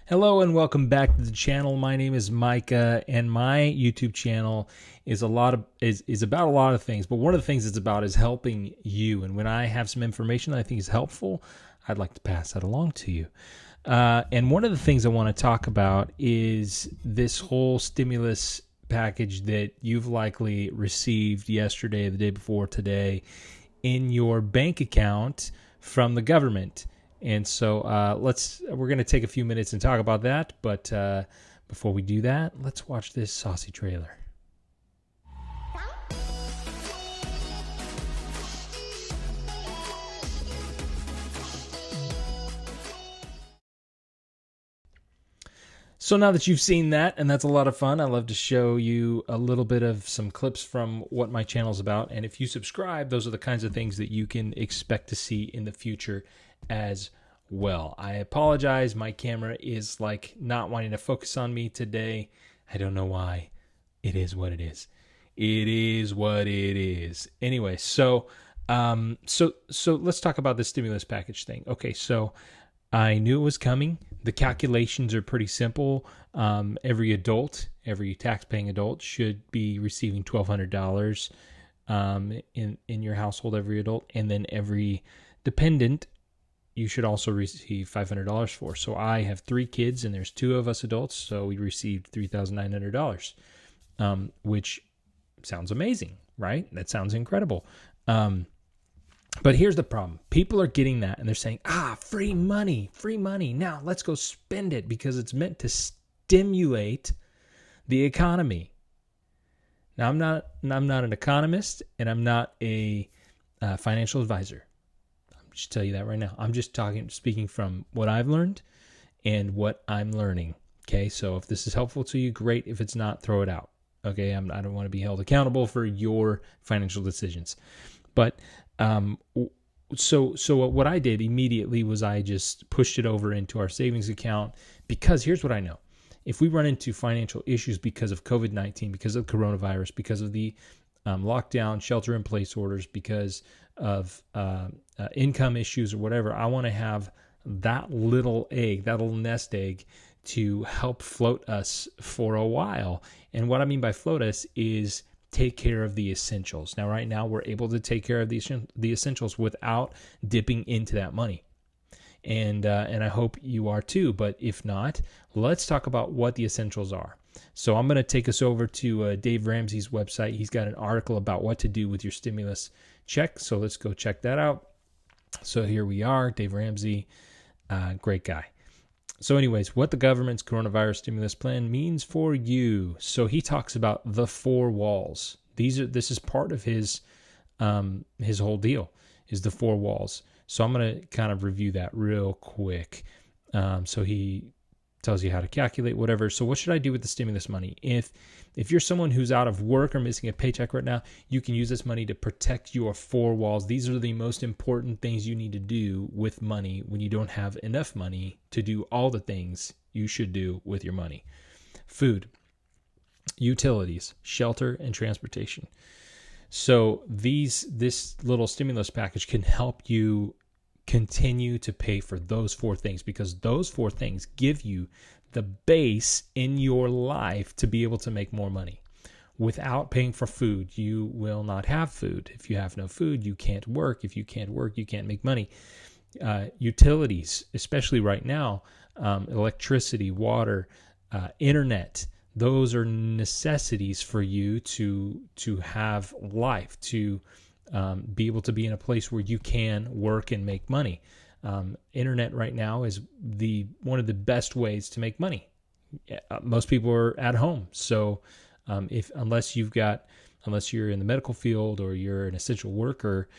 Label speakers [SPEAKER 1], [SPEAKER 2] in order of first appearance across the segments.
[SPEAKER 1] Hello and welcome back to the channel. My name is Micah, and my YouTube channel is about a lot of things. But one of the things it's about is helping you. And when I have some information that I think is helpful, I'd like to pass that along to you. And one of the things I want to talk about is this whole stimulus package that you've likely received yesterday, the day before today, in your bank account from the government. And so we're going to take a few minutes and talk about that. But before we do that, let's watch this saucy trailer. So now that you've seen that, and that's a lot of fun, I love to show you a little bit of some clips from what my channel's about. And if you subscribe, those are the kinds of things that you can expect to see in the future as well. I apologize. My camera is not wanting to focus on me today. I don't know why. It is what it is. It is what it is. Anyway, so let's talk about the stimulus package thing. Okay, so I knew it was coming. The calculations are pretty simple. Every tax-paying adult should be receiving $1,200 in your household, every adult, and then every dependent you should also receive $500 for. So I have 3 kids, and there's 2 of us adults, so we received $3,900, which sounds amazing, right? That sounds incredible. But here's the problem. People are getting that, and they're saying, free money. Now let's go spend it because it's meant to stimulate the economy. Now, I'm not an economist, and I'm not a financial advisor. I'll just tell you that right now. I'm just speaking from what I've learned and what I'm learning. Okay, so if this is helpful to you, great. If it's not, throw it out. Okay, I don't want to be held accountable for your financial decisions. But so what I did immediately was I just pushed it over into our savings account, because here's what I know. If we run into financial issues because of COVID-19, because of coronavirus, because of the lockdown, shelter-in-place orders, because of income issues or whatever, I want to have that little nest egg to help float us for a while. And what I mean by float us is take care of the essentials. Now, right now, we're able to take care of the essentials without dipping into that money. And I hope you are too. But if not, let's talk about what the essentials are. So I'm going to take us over to Dave Ramsey's website. He's got an article about what to do with your stimulus check. So let's go check that out. So here we are, Dave Ramsey, great guy. So anyways, what the government's coronavirus stimulus plan means for you. So he talks about the 4 walls. This is part of his whole deal, is the 4 walls. So I'm going to kind of review that real quick. So he tells you how to calculate whatever. So what should I do with the stimulus money? If you're someone who's out of work or missing a paycheck right now, you can use this money to protect your 4 walls. These are the most important things you need to do with money when you don't have enough money to do all the things you should do with your money. Food, utilities, shelter, and transportation. So this little stimulus package can help you continue to pay for those 4 things, because those 4 things give you the base in your life to be able to make more money. Without paying for food, you will not have food. If you have no food, you can't work. If you can't work, you can't make money. Utilities, especially right now, electricity, water, internet, those are necessities for you to have life, to be able to be in a place where you can work and make money. Internet right now is one of the best ways to make money. Most people are at home, so unless you're in the medical field or you're an essential worker,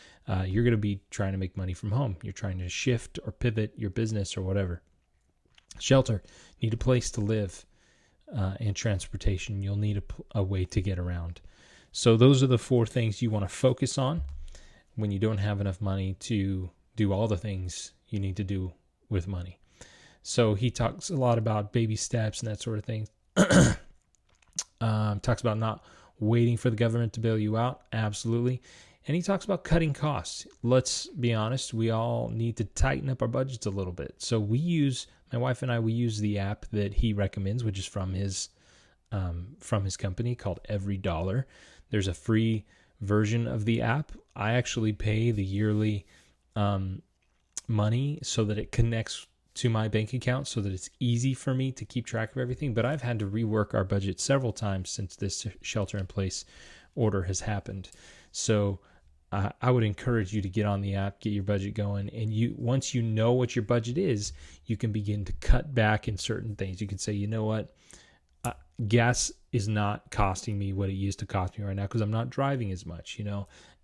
[SPEAKER 1] you're going to be trying to make money from home. You're trying to shift or pivot your business or whatever. Shelter, need a place to live, and transportation. You'll need a way to get around. So those are the 4 things you want to focus on when you don't have enough money to do all the things you need to do with money. So he talks a lot about baby steps and that sort of thing. Talks about not waiting for the government to bail you out. Absolutely. And he talks about cutting costs. Let's be honest, we all need to tighten up our budgets a little bit. So my wife and I, we use the app that he recommends, which is from his company called Every Dollar. There's a free version of the app. I actually pay the yearly money so that it connects to my bank account so that it's easy for me to keep track of everything. But I've had to rework our budget several times since this shelter-in-place order has happened. So I would encourage you to get on the app, get your budget going, and once you know what your budget is, you can begin to cut back in certain things. You can say, you know what, gas is not costing me what it used to cost me right now because I'm not driving as much.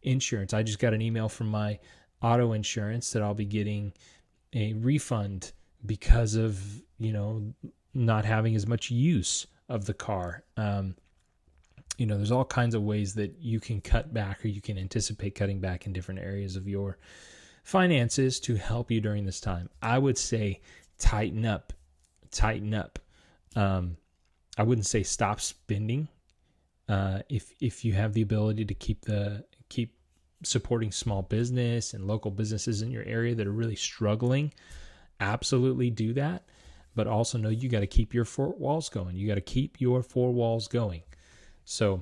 [SPEAKER 1] Insurance. I just got an email from my auto insurance that I'll be getting a refund because of not having as much use of the car. There's all kinds of ways that you can cut back, or you can anticipate cutting back in different areas of your finances to help you during this time. I would say tighten up. I wouldn't say stop spending. If you have the ability to keep supporting small business and local businesses in your area that are really struggling, absolutely do that. But also know you got to keep your four walls going. You got to keep your four walls going. So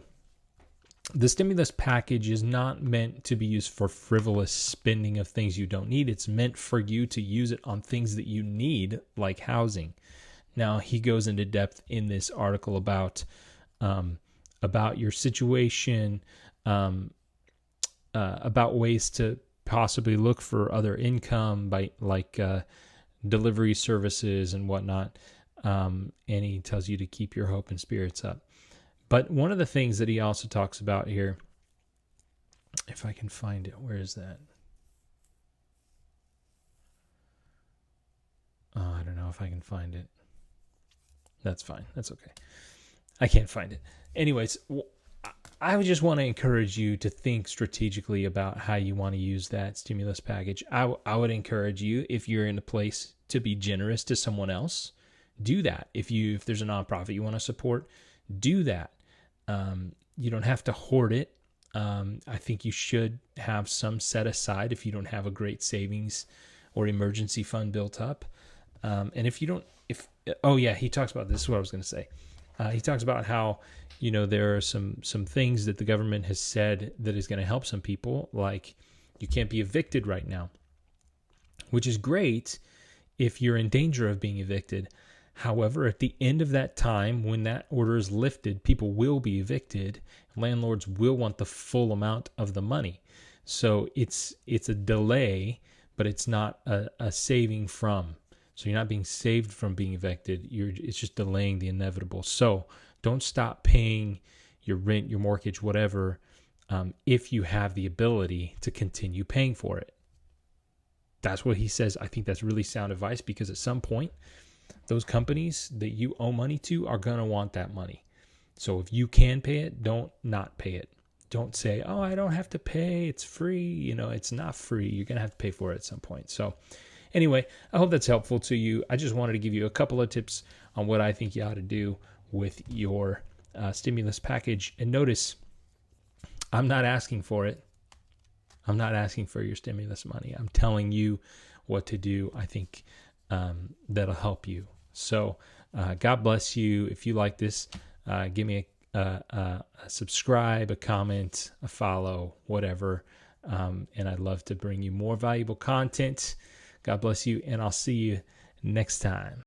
[SPEAKER 1] the stimulus package is not meant to be used for frivolous spending of things you don't need. It's meant for you to use it on things that you need, like housing. Now, he goes into depth in this article about your situation, about ways to possibly look for other income by delivery services and whatnot. And he tells you to keep your hope and spirits up. But one of the things that he also talks about here, if I can find it, where is that? Oh, I don't know if I can find it. That's fine. That's okay. I can't find it. Anyways, I would just want to encourage you to think strategically about how you want to use that stimulus package. I would encourage you, if you're in a place to be generous to someone else, do that. If there's a nonprofit you want to support, do that. You don't have to hoard it. I think you should have some set aside if you don't have a great savings or emergency fund built up. And if you don't, he talks about this. Is what I was going to say. He talks about how, there are some things that the government has said that is going to help some people, like you can't be evicted right now, which is great if you're in danger of being evicted. However, at the end of that time, when that order is lifted, people will be evicted. Landlords will want the full amount of the money. So it's a delay, but it's not a saving from. So you're not being saved from being evicted. It's just delaying the inevitable. So don't stop paying your rent, your mortgage, whatever, if you have the ability to continue paying for it. That's what he says. I think that's really sound advice, because at some point, those companies that you owe money to are going to want that money. So if you can pay it, don't not pay it. Don't say, oh, I don't have to pay. It's free. It's not free. You're going to have to pay for it at some point. So anyway, I hope that's helpful to you. I just wanted to give you a couple of tips on what I think you ought to do with your stimulus package. And notice, I'm not asking for it. I'm not asking for your stimulus money. I'm telling you what to do. I think that'll help you. So God bless you. If you like this, give me a subscribe, a comment, a follow, whatever. And I'd love to bring you more valuable content. God bless you, and I'll see you next time.